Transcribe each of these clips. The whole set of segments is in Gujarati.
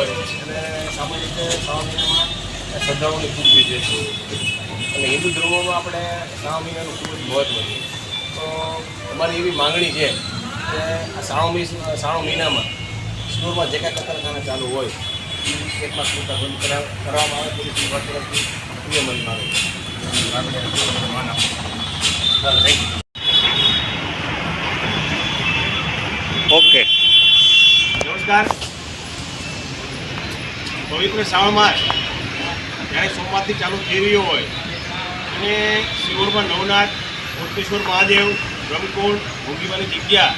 હોય અને સામાન્ય રીતે શ્રાવણ મહિનામાં શ્રદ્ધાળુઓની ખૂબ વિજય છે અને હિન્દુ ધર્મોમાં આપણે શ્રાવણ મહિનાનું ખૂબ જ મહત્ત્વ છે. તો અમારી એવી માંગણી છે કે આ શ્રાવણ મહિનામાં સ્ટોરમાં જે કાંઈ કતરખાના ચાલુ હોય એ એક માસ પૂરતા બંધ કરવામાં આવે પોલીસ વિભાગ તરફથી એ અમારી માંગણી માન આપો. ચાલો, થેન્ક યુ. ઓકે. નમસ્કાર. પવિત્ર શ્રાવણ માસ જ્યારે સોમવારથી ચાલુ થઈ રહ્યો હોય અને શિહોરમાં નવનાથ, કોટેશ્વર મહાદેવ, બ્રહ્મકુંડ, ભોગીવાની જગ્યા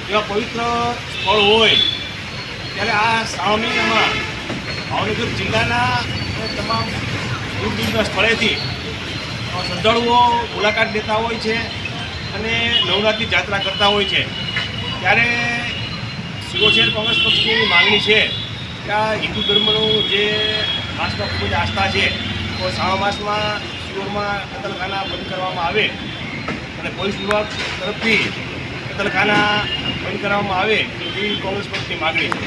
એવા પવિત્ર સ્થળ હોય ત્યારે આ શ્રાવણ મહિનામાં ભાવનગર જિલ્લાના તમામ દૂર દૂરના સ્થળેથી શ્રદ્ધાળુઓ મુલાકાત લેતા હોય છે અને નવનાથની જાત્રા કરતા હોય છે. ત્યારે શિવસેના કોંગ્રેસ પક્ષની માગણી છે કે આ હિન્દુ ધર્મનું જે માસમાં ખૂબ જ આસ્થા છે તો શ્રાવણ માસમાં શિહોરમાં કતલખાના બંધ કરવામાં આવે અને પોલીસ વિભાગ તરફથી કતલખાના બંધ કરવામાં આવે એવી કોંગ્રેસ પક્ષની માગણી છે.